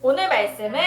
오늘 말씀은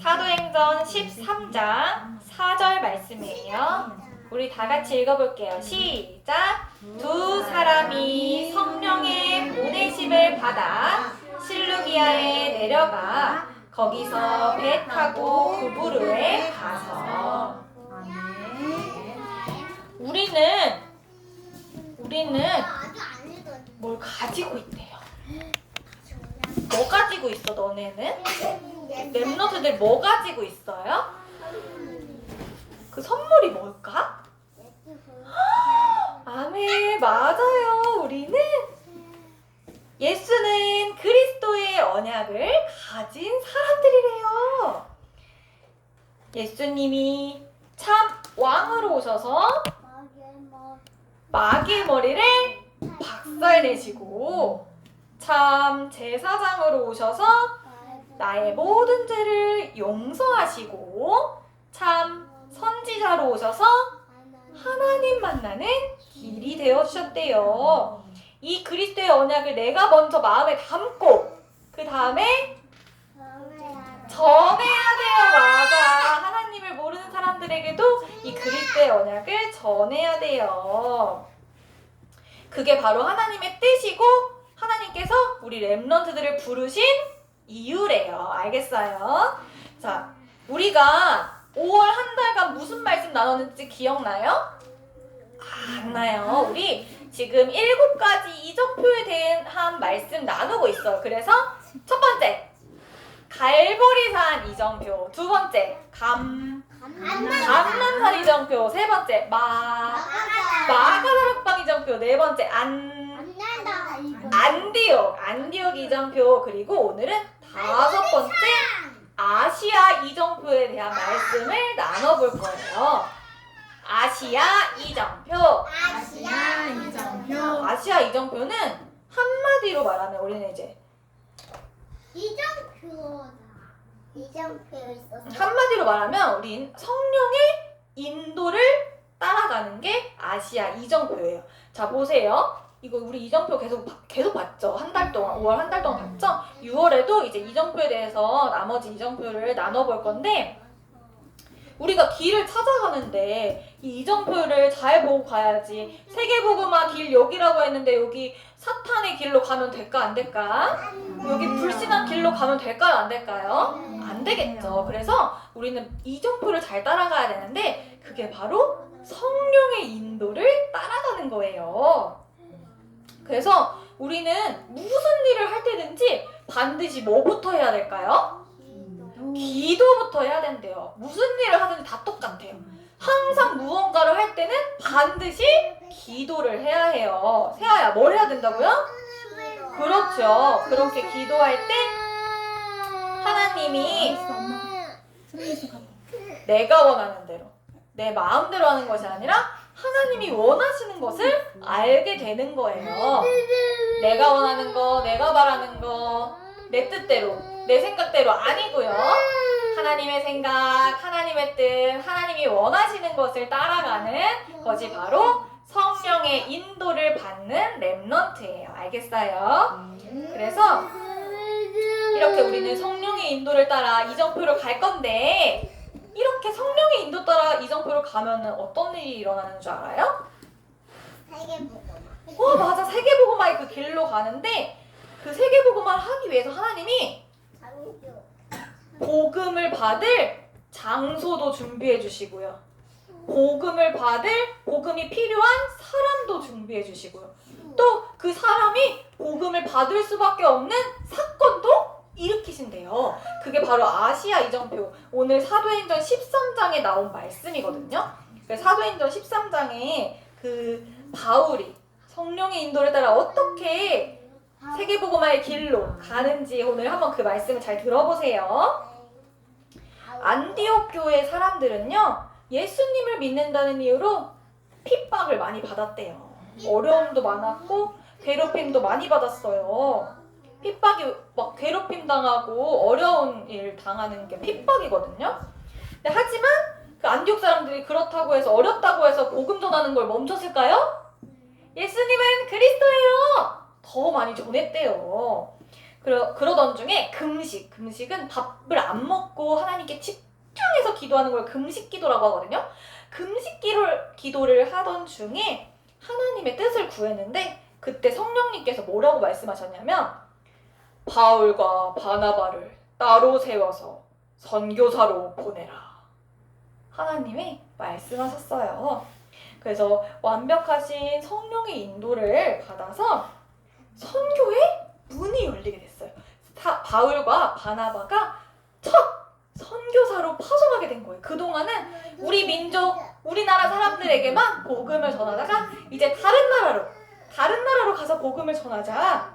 사도행전 13장 4절 말씀이에요. 우리 다 같이 읽어볼게요. 시작! 두 사람이 성령의 보내심을 받아 실루기아에 내려가 거기서 배 타고 구부르에 가서. 우리는 뭘 가지고 있대요. 뭐 가지고 있어 너네는? 랩너트들 뭐 가지고 있어요? 그 선물이 뭘까? 아멘, 맞아요. 우리는 예수는 그리스도의 언약을 가진 사람들이래요. 예수님이 참 왕으로 오셔서 마귀의 머리를 박살내시고 참 제사장으로 오셔서 나의 모든 죄를 용서하시고 참 선지자로 오셔서 하나님 만나는 길이 되어주셨대요. 이 그리스도의 언약을 내가 먼저 마음에 담고 그 다음에 전해야 돼요. 맞아. 하나님을 모르는 사람들에게도 이 그리스도의 언약을 전해야 돼요. 그게 바로 하나님의 뜻이고 하나님께서 우리 렘넌트들을 부르신 이유래요. 알겠어요? 자, 우리가 5월 한 달간 무슨 말씀 나눴는지 기억나요? 안 나요. 우리 지금 7가지 이정표에 대한 말씀 나누고 있어요. 그래서 첫 번째, 갈보리산 이정표. 두 번째, 감람산 이정표. 세 번째, 마가다락방 이정표. 네 번째, 안디옥 이정표. 그리고 오늘은 5번째, 아시아 이정표에 대한 말씀을 나눠볼 거예요. 아시아 이정표는 한마디로 말하면 우리는 이제 한마디로 말하면 우린 성령의 인도를 따라가는 게 아시아 이정표예요. 자, 보세요. 이거 우리 이정표 계속 봤죠? 한 달 동안, 5월 한 달 동안 봤죠? 6월에도 이제 이정표에 대해서 나머지 이정표를 나눠볼 건데, 우리가 길을 찾아가는데 이 이정표를 잘 보고 가야지. 세계복음화 길 여기라고 했는데 여기 사탄의 길로 가면 될까 안 될까? 여기 불신한 길로 가면 될까요 안 될까요? 안 되겠죠. 그래서 우리는 이정표를 잘 따라가야 되는데 그게 바로 성령의 인도를 따라가는 거예요. 그래서 우리는 무슨 일을 할 때든지 반드시 뭐부터 해야 될까요? 기도부터 해야 된대요. 무슨 일을 하든지 다 똑같아요. 항상 무언가를 할 때는 반드시 기도를 해야 해요. 세아야, 뭘 해야 된다고요? 그렇죠. 그렇게 기도할 때 하나님이 내가 원하는 대로 내 마음대로 하는 것이 아니라 하나님이 원하시는 것을 알게 되는 거예요. 내가 원하는 거, 내가 바라는 거, 내 뜻대로, 내 생각대로 아니고요. 하나님의 생각, 하나님의 뜻, 하나님이 원하시는 것을 따라가는 것이 바로 성령의 인도를 받는 렘넌트예요. 알겠어요? 그래서 이렇게 우리는 성령의 인도를 따라 이정표로 갈 건데 이렇게 성령의 인도 따라 이정표로 가면은 어떤 일이 일어나는 줄 알아요? 맞아. 세계복음화의 그 길로 가는데 그 세계복음화를 하기 위해서 하나님이 복음을 받을 장소도 준비해 주시고요. 복음이 필요한 사람도 준비해 주시고요. 또 그 사람이 복음을 받을 수밖에 없는 사건도 일으키신대요. 그게 바로 아시아 이정표. 오늘 사도행전 13장에 나온 말씀이거든요. 사도행전 13장에 그 바울이 성령의 인도를 따라 어떻게 세계복음화의 길로 가는지 오늘 한번 그 말씀을 잘 들어보세요. 안디옥 교회 사람들은요, 예수님을 믿는다는 이유로 핍박을 많이 받았대요. 어려움도 많았고 괴롭힘도 많이 받았어요. 핍박이 막 괴롭힘 당하고 어려운 일 당하는 게 핍박이거든요. 근데 하지만 그 안디옥 사람들이 그렇다고 해서 어렵다고 해서 복음 전하는 걸 멈췄을까요? 예수님은 그리스도예요. 더 많이 전했대요. 그러던 중에 금식은 밥을 안 먹고 하나님께 집중해서 기도하는 걸 금식 기도라고 하거든요. 금식 기도를 하던 중에 하나님의 뜻을 구했는데 그때 성령님께서 뭐라고 말씀하셨냐면 바울과 바나바를 따로 세워서 선교사로 보내라. 하나님이 말씀하셨어요. 그래서 완벽하신 성령의 인도를 받아서 선교의 문이 열리게 됐어요. 바울과 바나바가 첫 선교사로 파송하게 된 거예요. 그동안은 우리 민족, 우리나라 사람들에게만 복음을 전하다가 이제 다른 나라로 가서 복음을 전하자.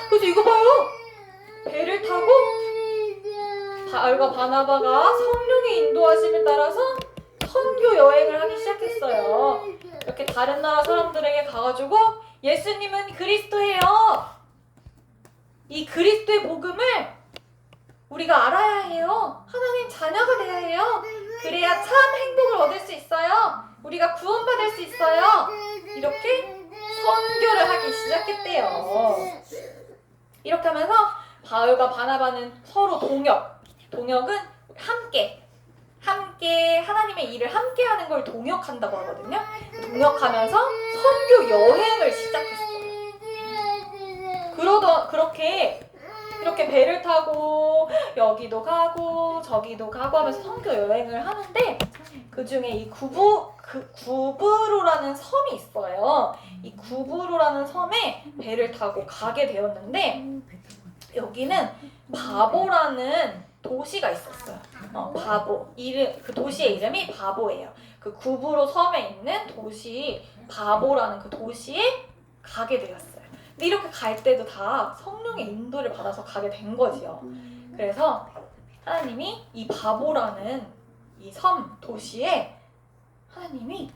그래서 이거 봐요. 배를 타고 바울과 바나바가 성령의 인도하심에 따라서 선교 여행을 하기 시작했어요. 이렇게 다른 나라 사람들에게 가가지고 예수님은 그리스도예요. 이 그리스도의 복음을 우리가 알아야 해요. 하나님 자녀가 돼야 해요. 그래야 참 행복을 얻을 수 있어요. 우리가 구원받을 수 있어요. 이렇게 선교를 하기 시작했대요. 이렇게 하면서 바울과 바나바는 서로 동역은 함께 하나님의 일을 함께 하는 걸 동역한다고 하거든요. 동역하면서 선교 여행을 시작했어요. 이렇게 배를 타고 여기도 가고 저기도 가고 하면서 선교 여행을 하는데 그 중에 이 구브로라는 섬이 있어요. 이 구브로라는 섬에 배를 타고 가게 되었는데 여기는 바보라는 도시가 있었어요. 그 도시의 이름이 바보예요. 그 구브로 섬에 있는 도시 바보라는 그 도시에 가게 되었어요. 근데 이렇게 갈 때도 다 성령의 인도를 받아서 가게 된 거지요. 그래서 하나님이 이 바보라는 이 섬 도시에 하나님이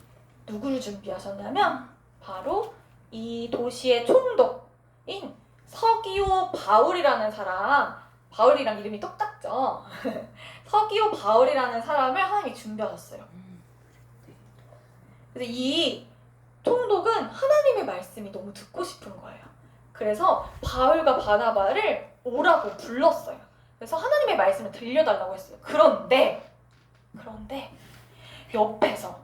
누구를 준비하셨냐면 바로 이 도시의 총독인 서기오 바울이라는 사람, 바울이랑 이름이 똑같죠. 서기오 바울이라는 사람을 하나님이 준비하셨어요. 그래서 이 총독은 하나님의 말씀이 너무 듣고 싶은 거예요. 그래서 바울과 바나바를 오라고 불렀어요. 그래서 하나님의 말씀을 들려달라고 했어요. 그런데 옆에서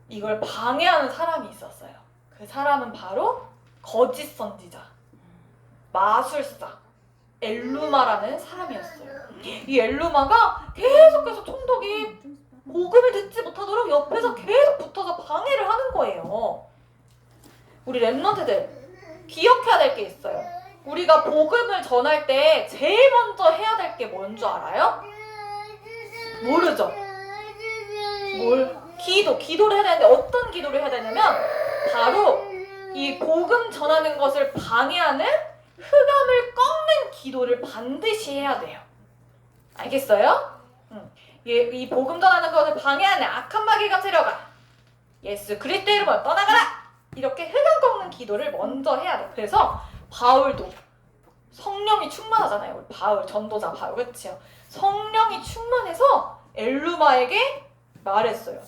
이걸 방해하는 사람이 있었어요. 그 사람은 바로 거짓 선지자, 마술사 엘루마라는 사람이었어요. 이 엘루마가 계속해서 총독이 복음을 듣지 못하도록 옆에서 계속 붙어서 방해를 하는 거예요. 우리 랩런트들 기억해야 될 게 있어요. 우리가 복음을 전할 때 제일 먼저 해야 될 게 뭔 줄 알아요? 모르죠? 기도를 해야 되는데 어떤 기도를 해야 되냐면 바로 이 복음 전하는 것을 방해하는 흑암을 꺾는 기도를 반드시 해야 돼요. 알겠어요? 이 복음 전하는 것을 방해하는 악한 마귀가 세려가 예수 그리스도의 이름으로 떠나가라! 이렇게 흑암 꺾는 기도를 먼저 해야 돼요. 그래서 바울도 성령이 충만하잖아요. 우리 바울, 전도자 바울, 그렇죠? 성령이 충만해서 엘루마에게 말했어요.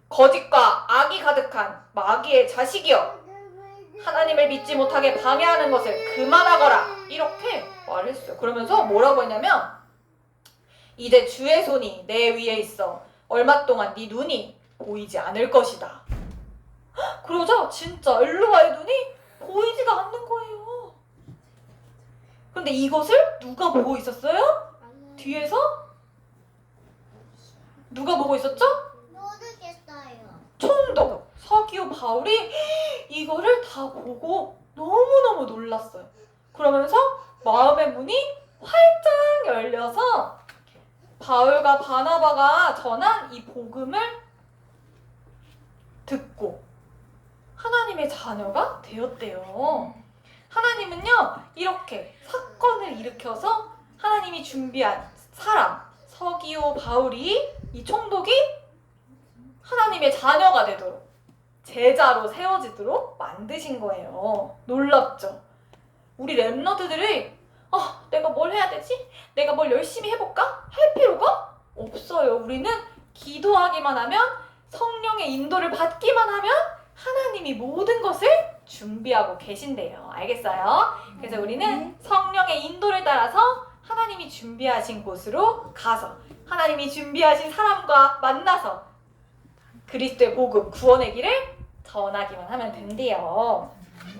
거짓과 악이 가득한 마귀의 자식이여, 하나님을 믿지 못하게 방해하는 것을 그만하거라. 이렇게 말했어요. 그러면서 뭐라고 했냐면 이제 주의 손이 내 위에 있어 얼마 동안 네 눈이 보이지 않을 것이다. 그러자 진짜 엘루마의 눈이 보이지가 않는 거예요. 근데 이것을 누가 보고 있었어요? 뒤에서? 누가 보고 있었죠? 모르겠어요. 총독 서기오 바울이 이거를 다 보고 너무너무 놀랐어요. 그러면서 마음의 문이 활짝 열려서 바울과 바나바가 전한 이 복음을 듣고 하나님의 자녀가 되었대요. 하나님은요, 이렇게 사건을 일으켜서 하나님이 준비한 사람, 서기오 바울이, 이 총독이 하나님의 자녀가 되도록, 제자로 세워지도록 만드신 거예요. 놀랍죠? 우리 랩너드들이 내가 뭘 해야 되지? 내가 뭘 열심히 해볼까? 할 필요가 없어요. 우리는 기도하기만 하면, 성령의 인도를 받기만 하면 하나님이 모든 것을 준비하고 계신대요. 알겠어요? 그래서 우리는 성령의 인도를 따라서 하나님이 준비하신 곳으로 가서 하나님이 준비하신 사람과 만나서 그리스도의 복음, 구원의 길을 전하기만 하면 된대요.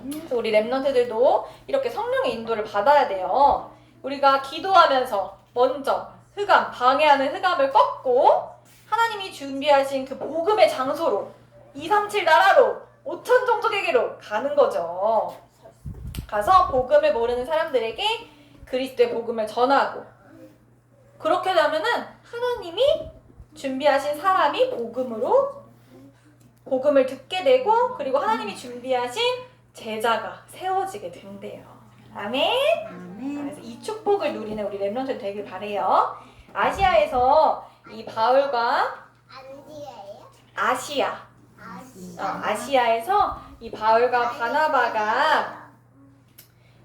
그래서 우리 랩런트들도 이렇게 성령의 인도를 받아야 돼요. 우리가 기도하면서 먼저 흑암, 방해하는 흑암을 꺾고 하나님이 준비하신 그 복음의 장소로 237 나라로 5천 종족에게로 가는 거죠. 가서 복음을 모르는 사람들에게 그리스도의 복음을 전하고 그렇게 되면은 하나님이 준비하신 사람이 복음을 듣게 되고 그리고 하나님이 준비하신 제자가 세워지게 된대요. 아멘. 그래서 이 축복을 누리는 우리 랩런트 되길 바래요. 아시아에서 이 바울과 안디예요? 아시아에서 이 바울과 바나바가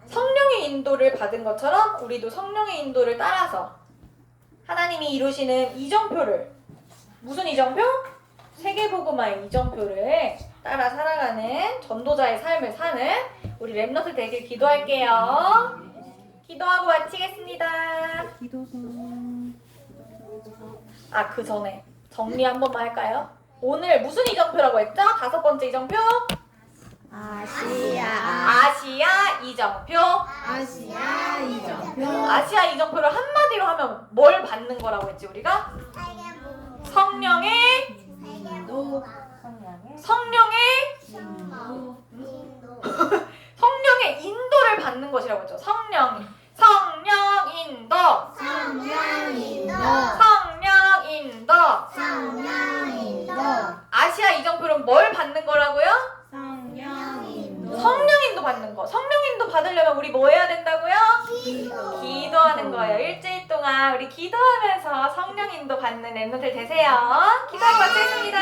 성령의 인도를 받은 것처럼 우리도 성령의 인도를 따라서 하나님이 이루시는 이정표를 무슨 이정표? 세계복음화의 이정표를 따라 살아가는 전도자의 삶을 사는 우리 랩너트 되길 기도할게요. 기도하고 마치겠습니다. 그 전에 정리 한 번만 할까요? 오늘 무슨 이정표라고 했죠? 5번째 이정표? 아시아 이정표. 아시아 이정표를 한마디로 하면 뭘 받는 거라고 했지 우리가? 성령의 인도를 받는 것이라고 했죠. 성령 인도. 아시아 이정표는 뭘 받는 거라고요? 성령 인도 받는 거. 성령 인도 받으려면 우리 뭐 해야 된다고요? 기도하는 거예요. 일주일 동안 우리 기도하면서 성령 인도 받는 랩런트 되세요. 기도하고 마치겠습니다.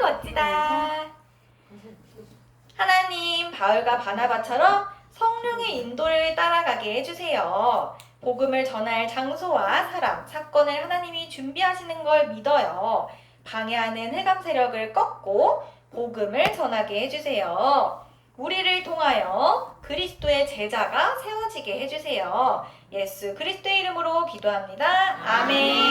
멋지다. 하나님, 바울과 바나바처럼 성령의 인도를 따라가게 해주세요. 복음을 전할 장소와 사람, 사건을 하나님이 준비하시는 걸 믿어요. 방해하는 흑암 세력을 꺾고 복음을 전하게 해주세요. 우리를 통하여 그리스도의 제자가 세워지게 해주세요. 예수 그리스도의 이름으로 기도합니다. 아멘.